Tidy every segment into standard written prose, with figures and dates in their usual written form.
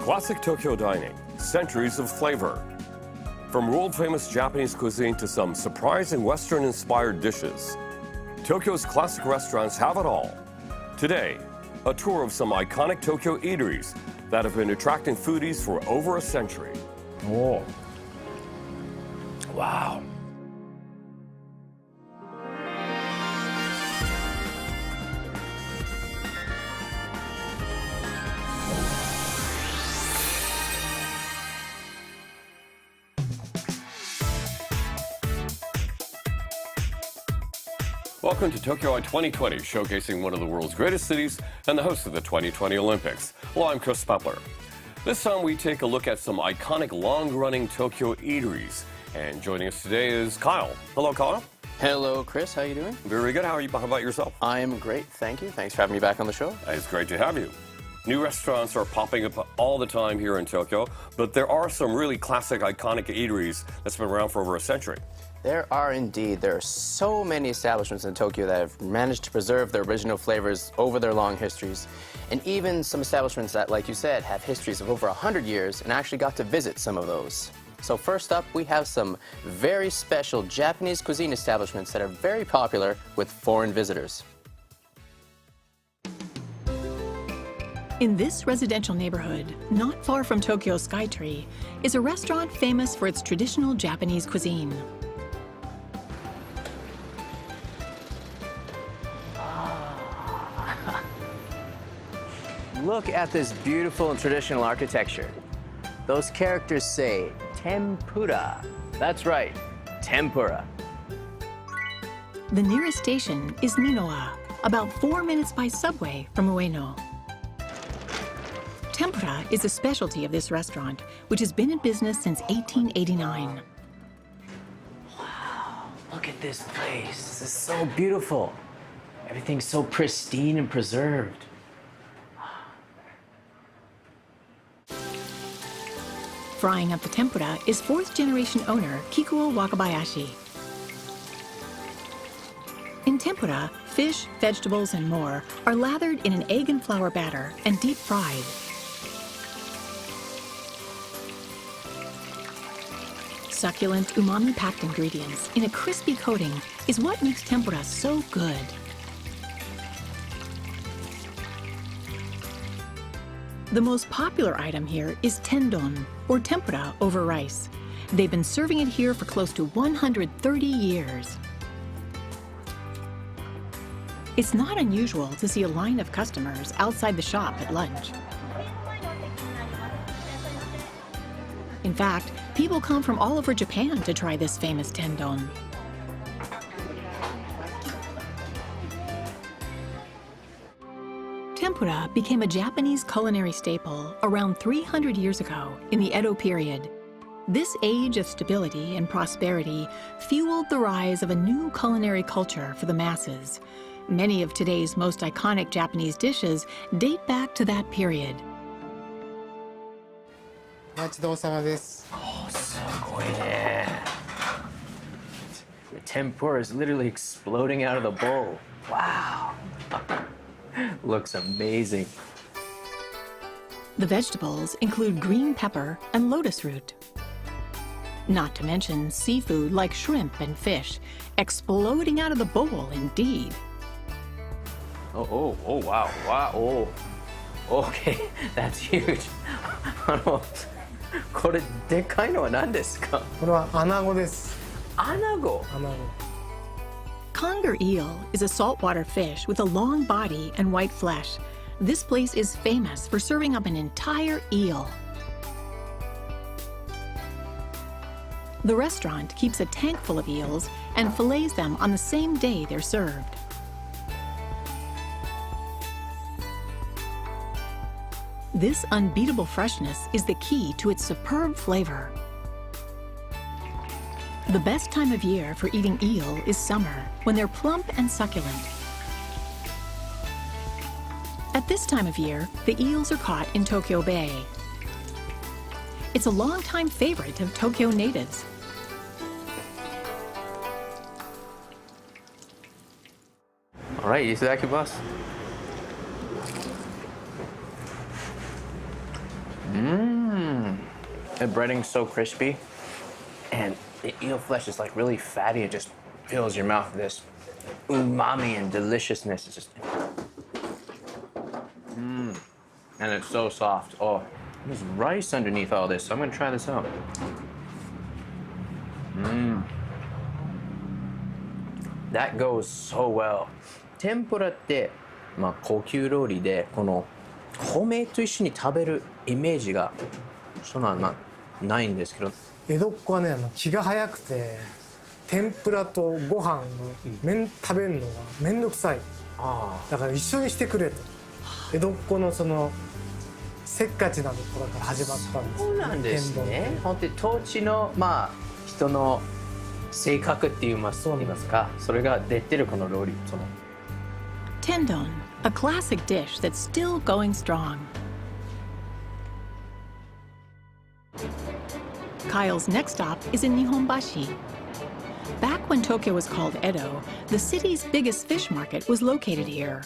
Classic Tokyo dining, centuries of flavor. From world-famous Japanese cuisine to some surprising Western-inspired dishes, Tokyo's classic restaurants have it all. Today, a tour of some iconic Tokyo eateries that have been attracting foodies for over a century. Oh. Wow. Welcome to Tokyo 2020, showcasing one of the world's greatest cities and the host of the 2020 Olympics. Well, I'm Chris Pepler. This time we take a look at some iconic long-running Tokyo eateries. And joining us today is Kyle. Hello, Kyle. Hello, Chris. How are you doing? Very good. How are you? How about yourself? I am great, thank you. Thanks for having me back on the show. It's great to have you. New restaurants are popping up all the time here in Tokyo, but there are some really classic, iconic eateries that's been around for over a century. There are indeed. There are so many establishments in Tokyo that have managed to preserve their original flavors over their long histories. And even some establishments that, like you said, have histories of over 100 years and actually got to visit some of those. So first up, we have some very special Japanese cuisine establishments that are very popular with foreign visitors. In this residential neighborhood, not far from Tokyo's Skytree, is a restaurant famous for its traditional Japanese cuisine. Look at this beautiful and traditional architecture. Those characters say tempura. That's right, tempura. The nearest station is Minoa, about 4 minutes by subway from Ueno. Tempura is a specialty of this restaurant, which has been in business since 1889. Wow, look at this place. This is so beautiful. Everything's so pristine and preserved. Frying up the tempura is fourth-generation owner Kikuo Wakabayashi. In tempura, fish, vegetables, and more are lathered in an egg and flour batter and deep fried. Succulent, umami-packed ingredients in a crispy coating is what makes tempura so good. The most popular item here is tendon, or tempura over rice. They've been serving it here for close to 130 years. It's not unusual to see a line of customers outside the shop at lunch. In fact, people come from all over Japan to try this famous tendon. Tempura became a Japanese culinary staple around 300 years ago in the Edo period. This age of stability and prosperity fueled the rise of a new culinary culture for the masses. Many of today's most iconic Japanese dishes date back to that period. Oh, the tempura is literally exploding out of the bowl. Wow. Looks amazing. The vegetables include green pepper and lotus root. Not to mention seafood like shrimp and fish, exploding out of the bowl indeed. Oh, wow, wow, okay, that's huge. これでかいのは何ですか？これはアナゴです。アナゴ。 Conger eel is a saltwater fish with a long body and white flesh. This place is famous for serving up an entire eel. The restaurant keeps a tank full of eels and fillets them on the same day they're served. This unbeatable freshness is the key to its superb flavor. The best time of year for eating eel is summer, when they're plump and succulent. At this time of year, the eels are caught in Tokyo Bay. It's a longtime favorite of Tokyo natives. All right, いただきます。The breading's so crispy, and the eel flesh is like really fatty. It just fills your mouth with this umami and deliciousness. It's just, and it's so soft. Oh, there's rice underneath all this, so I'm gonna try this out. That goes so well. 天ぷらって、まあ高級料理でこの米と一緒に食べるイメージがそんなないんですけど。江戸っ子はね気が早くて天ぷらとご飯の麺食べるのがめんどくさい。だから一緒にしてくれと。江戸っ子のそのせっかちなところから始まったんです。そうなんですね。本当に当地のまあ人の性格って言いますか、それが出てるこの料理。Tendon, a classic dish that's still going strong. Kyle's next stop is in Nihonbashi. Back when Tokyo was called Edo, the city's biggest fish market was located here.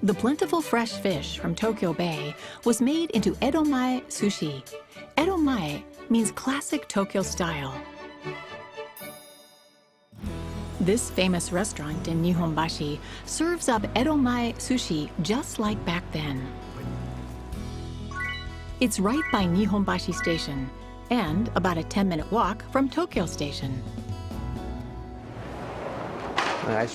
The plentiful fresh fish from Tokyo Bay was made into edomae sushi. Edomae means classic Tokyo style. This famous restaurant in Nihonbashi serves up edomae sushi just like back then. It's right by Nihonbashi Station and about a 10-minute walk from Tokyo Station. Wow,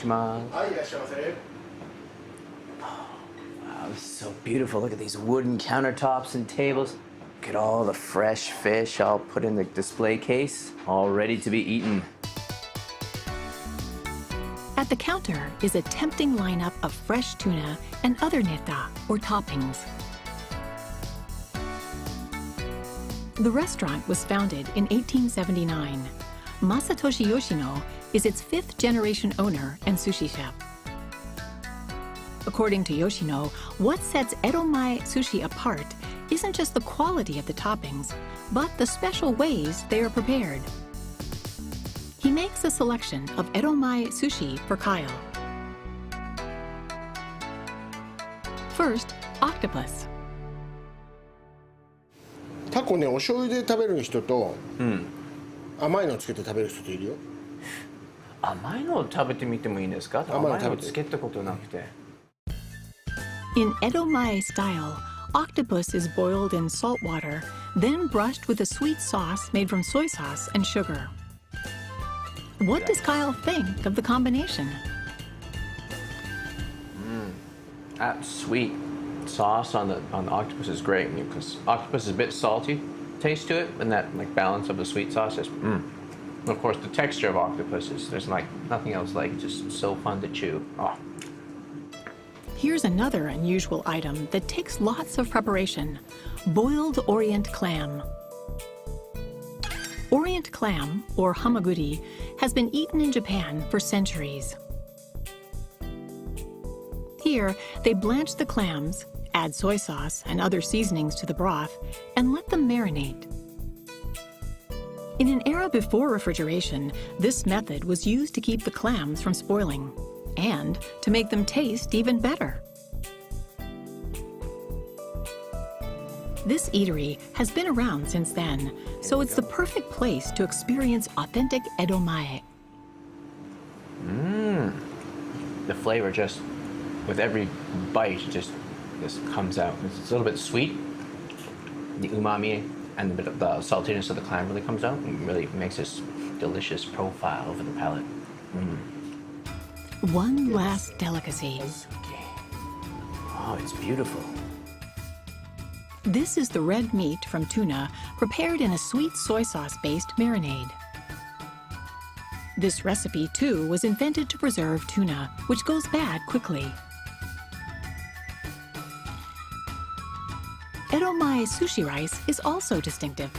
this is so beautiful. Look at these wooden countertops and tables. Look at all the fresh fish all put in the display case, all ready to be eaten. At the counter is a tempting lineup of fresh tuna and other neta, or toppings. The restaurant was founded in 1879. Masatoshi Yoshino is its fifth-generation owner and sushi chef. According to Yoshino, what sets edomae sushi apart isn't just the quality of the toppings, but the special ways they are prepared. He makes a selection of edomae sushi for Kyle. First, octopus. タコね、お醤油で食べる人と、甘いのつけて食べる人といるよ。甘いのを食べてみてもいいんですか？甘いのつけたことなくて。In edomae style, octopus is boiled in salt water, then brushed with a sweet sauce made from soy sauce and sugar. What does Kyle think of the combination? That sweet sauce on the octopus is great because octopus is a bit salty taste to it, and that like balance of the sweet sauce is. Of course, the texture of octopus is there's like nothing else like it, just so fun to chew. Oh. Here's another unusual item that takes lots of preparation: boiled orient clam. Orient clam, or hamaguri, has been eaten in Japan for centuries. Here, they blanch the clams, add soy sauce and other seasonings to the broth, and let them marinate. In an era before refrigeration, this method was used to keep the clams from spoiling and to make them taste even better. This eatery has been around since then, so it's the perfect place to experience authentic edomae. The flavor just, with every bite, just comes out. It's a little bit sweet. The umami and a bit of the saltiness of the clam really comes out and really makes this delicious profile over the palate. One last delicacy. Oh, it's beautiful. This is the red meat from tuna prepared in a sweet soy sauce-based marinade. This recipe, too, was invented to preserve tuna, which goes bad quickly. Edomae sushi rice is also distinctive.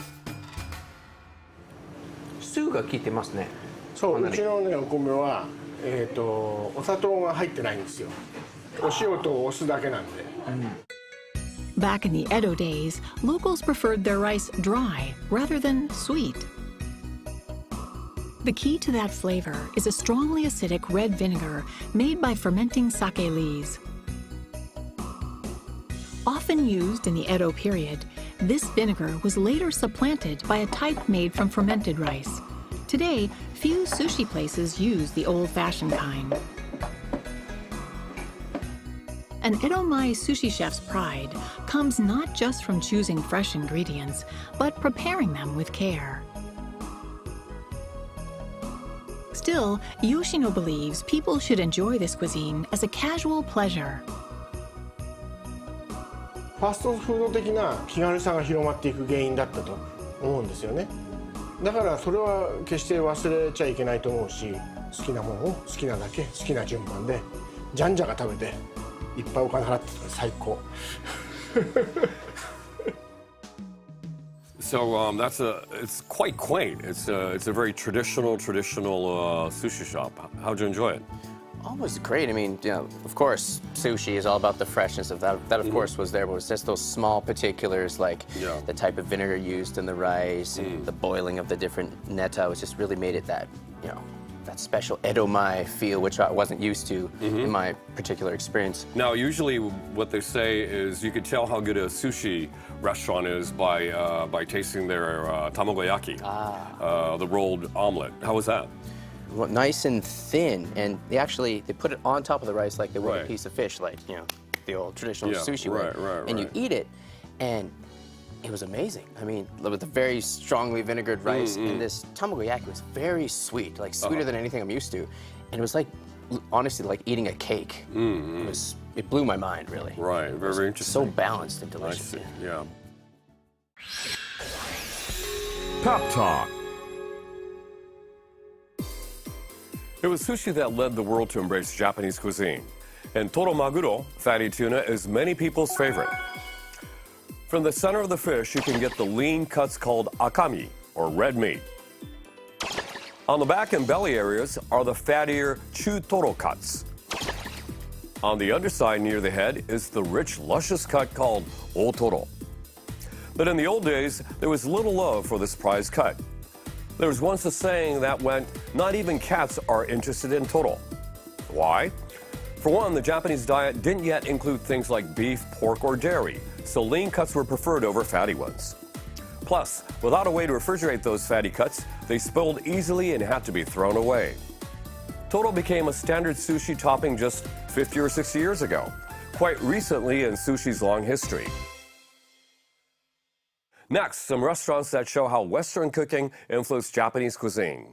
酢が効いてますね。そう、うちのねお米はお砂糖が入ってないんですよ。お塩とお酢だけなんで。Back in the Edo days, locals preferred their rice dry rather than sweet. The key to that flavor is a strongly acidic red vinegar made by fermenting sake leaves. Often used in the Edo period, this vinegar was later supplanted by a type made from fermented rice. Today, few sushi places use the old-fashioned kind. An Edomae sushi chef's pride comes not just from choosing fresh ingredients, but preparing them with care. Still, Yoshino believes people should enjoy this cuisine as a casual pleasure. ファストフード的な気軽さが広まっていく原因だったと思うんですよね。だからそれは決して忘れちゃいけないと思うし、好きなものを好きなだけ好きな順番でじゃんじゃが食べていっぱいお金払って最高。So it's quite quaint. It's a very traditional sushi shop. How'd you enjoy it? Oh, it was great. I mean, you know, of course, sushi is all about the freshness of that. That, of course, was there, but it was just those small particulars, like the type of vinegar used in the rice, and the boiling of the different neta, which just really made it that, you know, that special edomae feel, which I wasn't used to in my particular experience. Now, usually what they say is you can tell how good a sushi restaurant is by tasting their tamagoyaki, the rolled omelet. How was that? Well, nice and thin, and they put it on top of the rice like they would a piece of fish, like, you know, the old traditional sushi way. And you eat it, and it was amazing. I mean, with the very strongly vinegared rice, and this tamagoyaki was very sweet, like sweeter than anything I'm used to. And it was like, honestly, like eating a cake. It blew my mind, really. Right, very interesting. So balanced and delicious. I see, yeah. Pep Talk. It was sushi that led the world to embrace Japanese cuisine. And toro maguro, fatty tuna, is many people's favorite. From the center of the fish, you can get the lean cuts called akami, or red meat. On the back and belly areas are the fattier chutoro cuts. On the underside near the head is the rich, luscious cut called otoro. But in the old days, there was little love for this prized cut. There was once a saying that went, not even cats are interested in toro. Why? For one, the Japanese diet didn't yet include things like beef, pork, or dairy, so lean cuts were preferred over fatty ones. Plus, without a way to refrigerate those fatty cuts, they spoiled easily and had to be thrown away. Toro became a standard sushi topping just 50 or 60 years ago, quite recently in sushi's long history. Next, some restaurants that show how Western cooking influenced Japanese cuisine.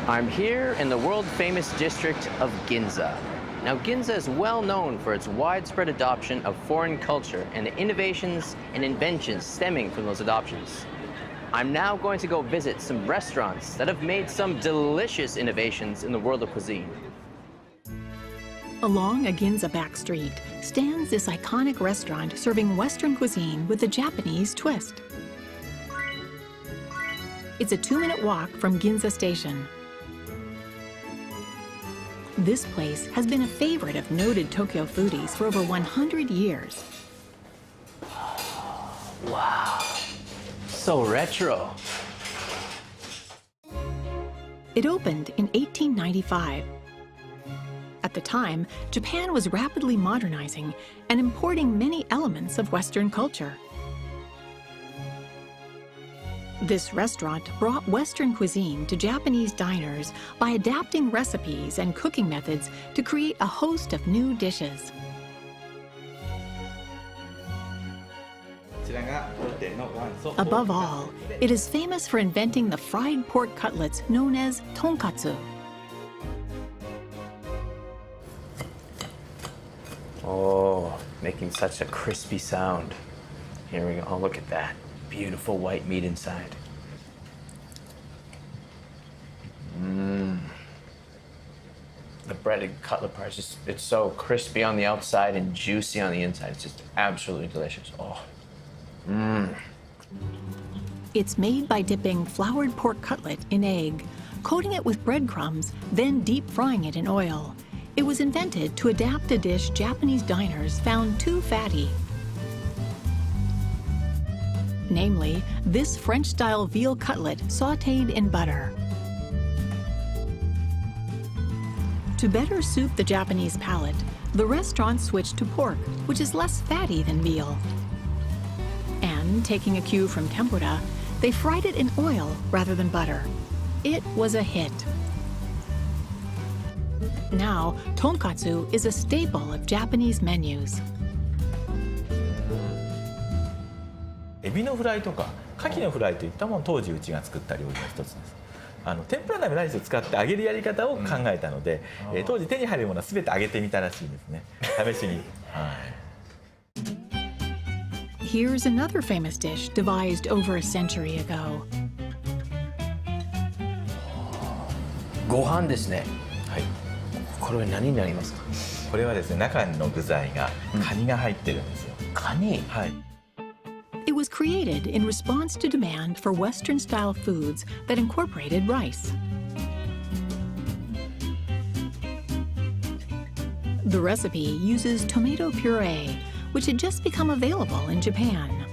I'm here in the world-famous district of Ginza. Now, Ginza is well known for its widespread adoption of foreign culture and the innovations and inventions stemming from those adoptions. I'm now going to go visit some restaurants that have made some delicious innovations in the world of cuisine. Along a Ginza back street stands this iconic restaurant serving Western cuisine with a Japanese twist. It's a 2-minute walk from Ginza Station. This place has been a favorite of noted Tokyo foodies for over 100 years. Wow, so retro. It opened in 1895. At the time, Japan was rapidly modernizing and importing many elements of Western culture. This restaurant brought Western cuisine to Japanese diners by adapting recipes and cooking methods to create a host of new dishes. Above all, it is famous for inventing the fried pork cutlets known as tonkatsu. Oh, making such a crispy sound. Here we go. Oh, look at that. Beautiful white meat inside. The breaded cutlet part is just, it's so crispy on the outside and juicy on the inside. It's just absolutely delicious. Oh. It's made by dipping floured pork cutlet in egg, coating it with breadcrumbs, then deep frying it in oil. It was invented to adapt a dish Japanese diners found too fatty. Namely, this French-style veal cutlet sautéed in butter. To better suit the Japanese palate, the restaurant switched to pork, which is less fatty than veal. And, taking a cue from tempura, they fried it in oil rather than butter. It was a hit. Now, tonkatsu is a staple of Japanese menus. エビのフライとか牡蠣のフライといったものを当時うちが作った料理の一つです。天ぷら鍋何しろ使って揚げるやり方を考えたので、当時手に入るものは全て揚げてみたらしいですね。試しに。Here's another famous dish devised over a century ago. ご飯ですね。はい。これは何になりますか？これはですね、中の具材がカニが入ってるんですよ。カニ？はい。It was created in response to demand for Western-style foods that incorporated rice. The recipe uses tomato puree, which had just become available in Japan.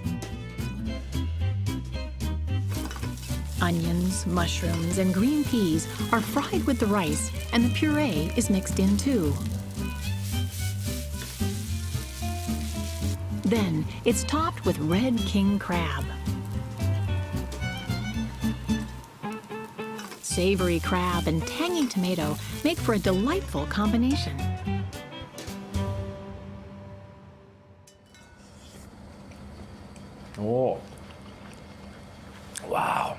Onions, mushrooms, and green peas are fried with the rice, and the puree is mixed in too. Then it's topped with red king crab. Savory crab and tangy tomato make for a delightful combination. Oh, wow.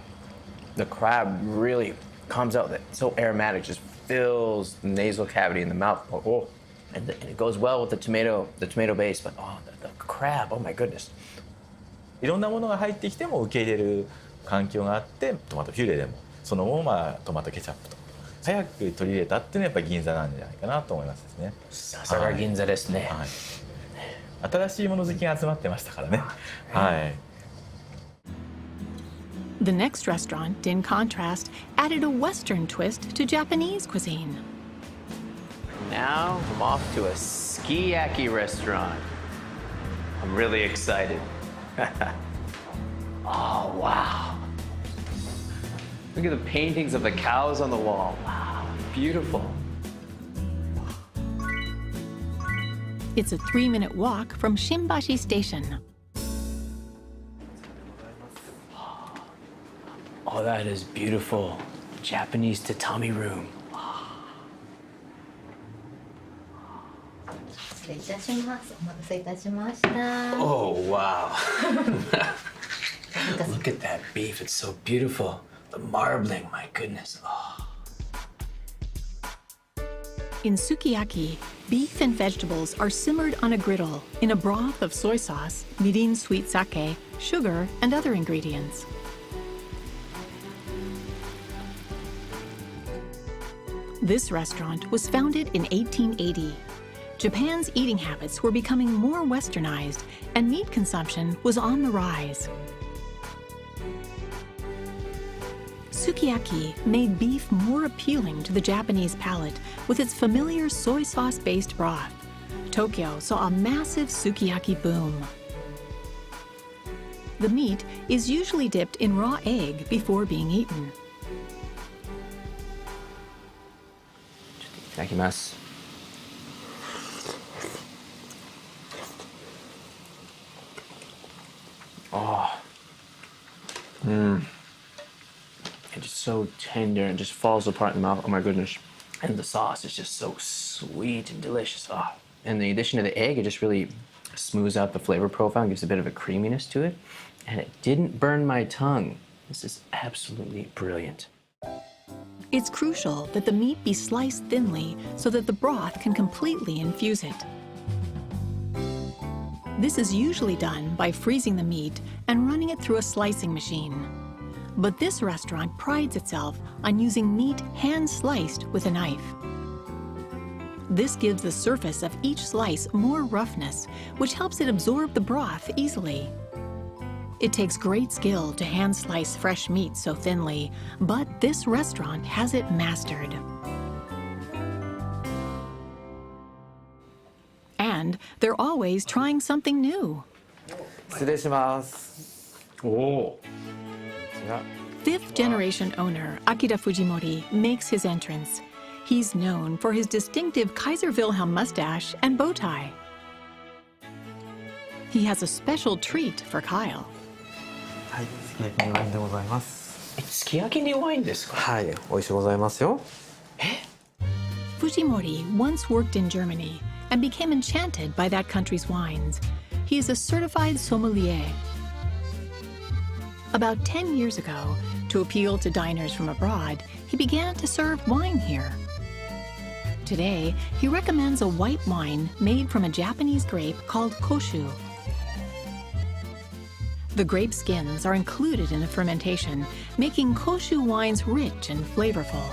The crab really comes out, so aromatic, just fills the nasal cavity in the mouth. Oh, and it goes well with the tomato base, but the crab, oh my goodness. いろんなものが入ってきても受け入れる環境があって、トマトピュレでもそのままトマトケチャップと早く取り入れたっていうのはやっぱり銀座なんじゃないかなと思いますですね。さすが銀座ですね。はい。新しいもの好きが集まってましたからね。はい。The next restaurant, in contrast, added a Western twist to Japanese cuisine. Now I'm off to a sukiyaki restaurant. I'm really excited. Oh, wow. Look at the paintings of the cows on the wall. Wow, beautiful. It's a 3-minute walk from Shimbashi Station. Oh, that is beautiful. Japanese tatami room. 失礼いたします。お待たせいたしました。 Oh, wow. Look at that beef. It's so beautiful. The marbling, my goodness. Oh. In sukiyaki, beef and vegetables are simmered on a griddle in a broth of soy sauce, mirin sweet sake, sugar, and other ingredients. This restaurant was founded in 1880. Japan's eating habits were becoming more westernized, and meat consumption was on the rise. Sukiyaki made beef more appealing to the Japanese palate with its familiar soy sauce-based broth. Tokyo saw a massive sukiyaki boom. The meat is usually dipped in raw egg before being eaten. いただきます。Oh. It's just so tender and just falls apart in the mouth. Oh my goodness. And the sauce is just so sweet and delicious. Oh. And the addition of the egg, it just really smooths out the flavor profile and gives a bit of a creaminess to it. And it didn't burn my tongue. This is absolutely brilliant. It's crucial that the meat be sliced thinly so that the broth can completely infuse it. This is usually done by freezing the meat and running it through a slicing machine. But this restaurant prides itself on using meat hand-sliced with a knife. This gives the surface of each slice more roughness, which helps it absorb the broth easily. It takes great skill to hand-slice fresh meat so thinly, but this restaurant has it mastered. And they're always trying something new. 失礼します。おー。Fifth-generation owner Akira Fujimori makes his entrance. He's known for his distinctive Kaiser Wilhelm mustache and bow tie. He has a special treat for Kyle. はい、すき焼きにワインでございます。すき焼きにワインですか？はい、美味しゅうございますよ。Fujimori once worked in Germany and became enchanted by that country's wines. He is a certified sommelier. About 10 years ago, to appeal to diners from abroad, he began to serve wine here. Today, he recommends a white wine made from a Japanese grape called koshu. The grape skins are included in the fermentation, making koshu wines rich and flavorful.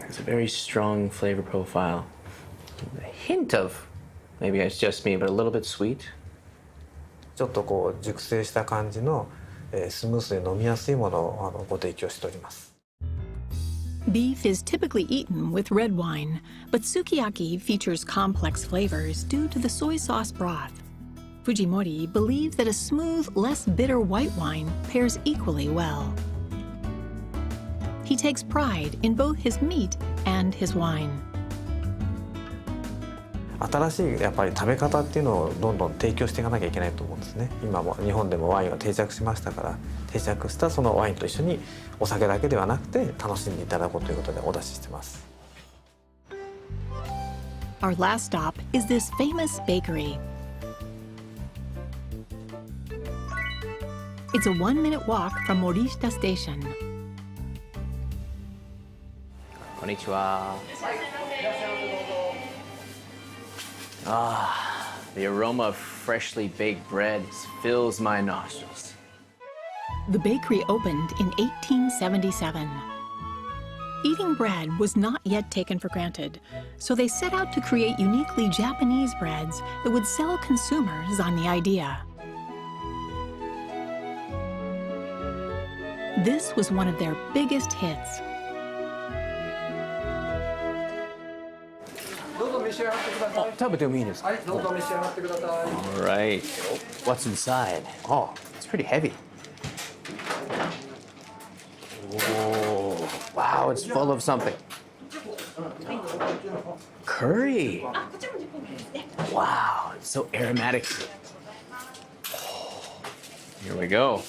It's a very strong flavor profile. A hint of, maybe it's just me, but a little bit sweet. ちょっとこう熟成した感じのスムースで飲みやすいものをご提供しております。Beef is typically eaten with red wine, but sukiyaki features complex flavors due to the soy sauce broth. Fujimori believes that a smooth, less bitter white wine pairs equally well. He takes pride in both his meat and his wine. 新しいやっぱり食べ方っていうのをどんどん提供していかなきゃいけないと思うんですね。今も日本でもワインが定着しましたから、定着したそのワインと一緒にお酒だけではなくて楽しんでいただこうということでお出ししてます。Our last stop is this famous bakery. It's a 1-minute walk from Morishita Station. こんにちは。Ah, the aroma of freshly baked bread fills my nostrils. The bakery opened in 1877. Eating bread was not yet taken for granted, so they set out to create uniquely Japanese breads that would sell consumers on the idea. This was one of their biggest hits. All right. What's inside? Oh, it's pretty heavy. Whoa. Wow, it's full of something. Curry. Wow, it's so aromatic. Here we go.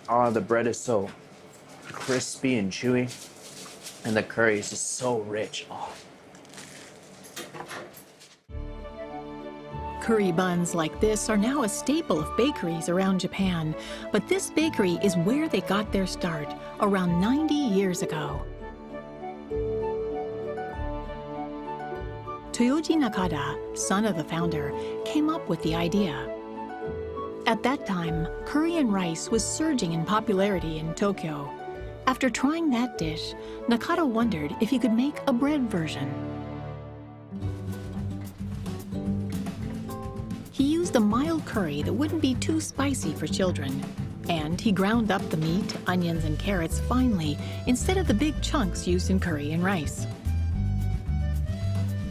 Oh, the bread is so crispy and chewy, and the curry is just so rich. Oh. Curry buns like this are now a staple of bakeries around Japan, but this bakery is where they got their start around 90 years ago. Toyoji Nakada, son of the founder, came up with the idea. At that time, curry and rice was surging in popularity in Tokyo. After trying that dish, Nakada wondered if he could make a bread version. He used a mild curry that wouldn't be too spicy for children, and he ground up the meat, onions, and carrots finely instead of the big chunks used in curry and rice.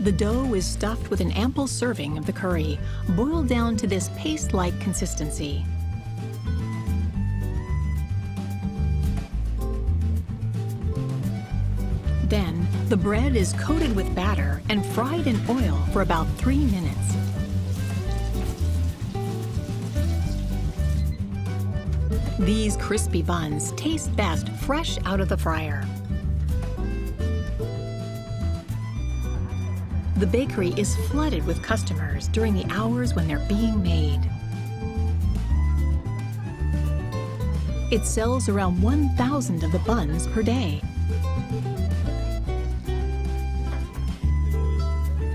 The dough is stuffed with an ample serving of the curry, boiled down to this paste-like consistency. Then, the bread is coated with batter and fried in oil for about 3 minutes. These crispy buns taste best fresh out of the fryer. The bakery is flooded with customers during the hours when they're being made. It sells around 1,000 of the buns per day.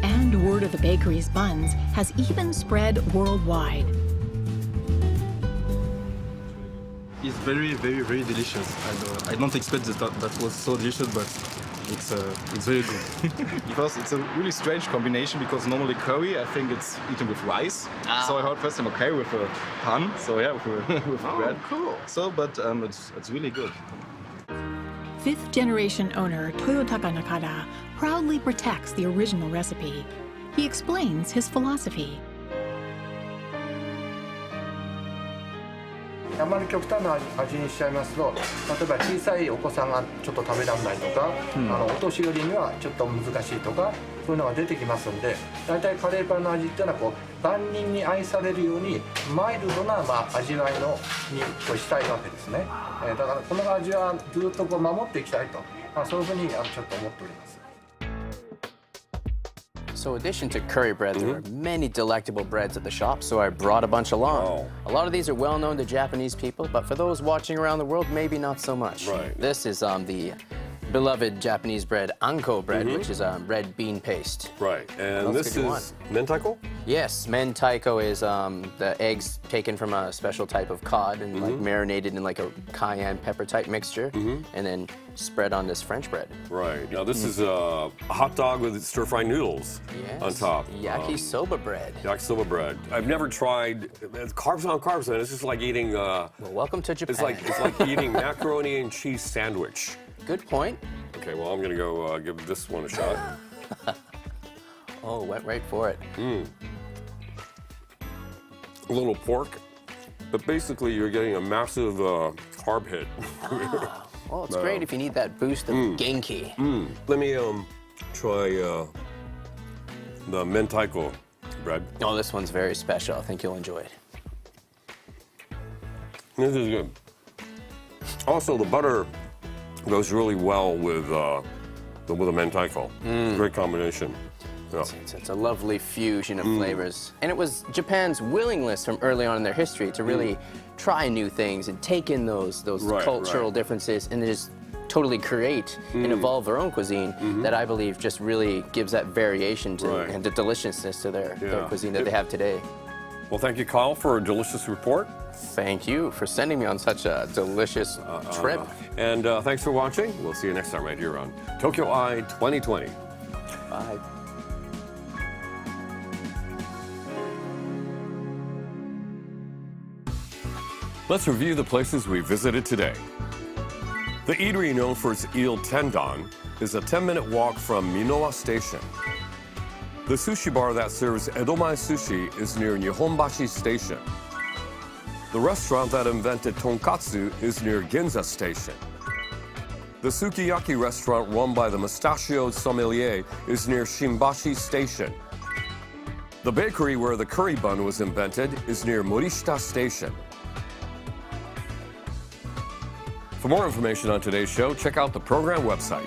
And word of the bakery's buns has even spread worldwide. It's very, very, very delicious. I don't expect that was so delicious, but it's very good. Because it's a really strange combination, because normally curry, I think it's eaten with rice. So I heard first time, okay, with a pan. So yeah, with bread. Cool. So, but it's really good. Fifth-generation owner Toyotaka Nakada proudly protects the original recipe. He explains his philosophy. あまり極端な味にしちゃいますと、例えば小さいお子さんがちょっと食べられないとか、お年寄りにはちょっと難しいとか、そういうのが出てきますんで、大体カレーパンの味っていうのはこう万人に愛されるようにマイルドな味わいのにしたいわけですね。だからこの味はずっとこう守っていきたいと、そういうふうにちょっと思っております。 So in addition to curry bread, there are many delectable breads at the shop, so I brought a bunch along. A lot of these are well known to Japanese people, but for those watching around the world, maybe not so much. Right. This is the beloved Japanese bread, anko bread, which is red bean paste. Right, and this is mentaiko? Yes, mentaiko is the eggs taken from a special type of cod and like marinated in like a cayenne pepper type mixture, and then spread on this French bread. Right. Now this is a hot dog with stir-fried noodles on top. Yakisoba bread. Yakisoba bread. I've never tried carbs on carbs, man. It's just like eating. Well, welcome to Japan. It's like eating macaroni and cheese sandwich. Good point. Okay, well I'm gonna go give this one a shot. Oh, went right for it. A little pork, but basically you're getting a massive carb hit. Well, it's great if you need that boost of genki. Let me try the mentaiko bread. Oh, this one's very special. I think you'll enjoy it. This is good. Also, the butter goes really well with a mentaiko. Great combination. Yeah. It's a lovely fusion of flavors. And it was Japan's willingness from early on in their history to really try new things and take in those cultural differences and just totally create and evolve their own cuisine that I believe just really gives that variation to and the deliciousness to their cuisine that they have today. Well, thank you, Kyle, for a delicious report. Thank you for sending me on such a delicious trip. And thanks for watching. We'll see you next time right here on Tokyo Eye 2020. Bye. Let's review the places we visited today. The eatery known for its eel tendon is a 10-minute walk from Minowa Station. The sushi bar that serves Edomae sushi is near Nihonbashi Station. The restaurant that invented tonkatsu is near Ginza Station. The sukiyaki restaurant run by the mustachioed sommelier is near Shimbashi Station. The bakery where the curry bun was invented is near Morishita Station. For more information on today's show, check out the program website.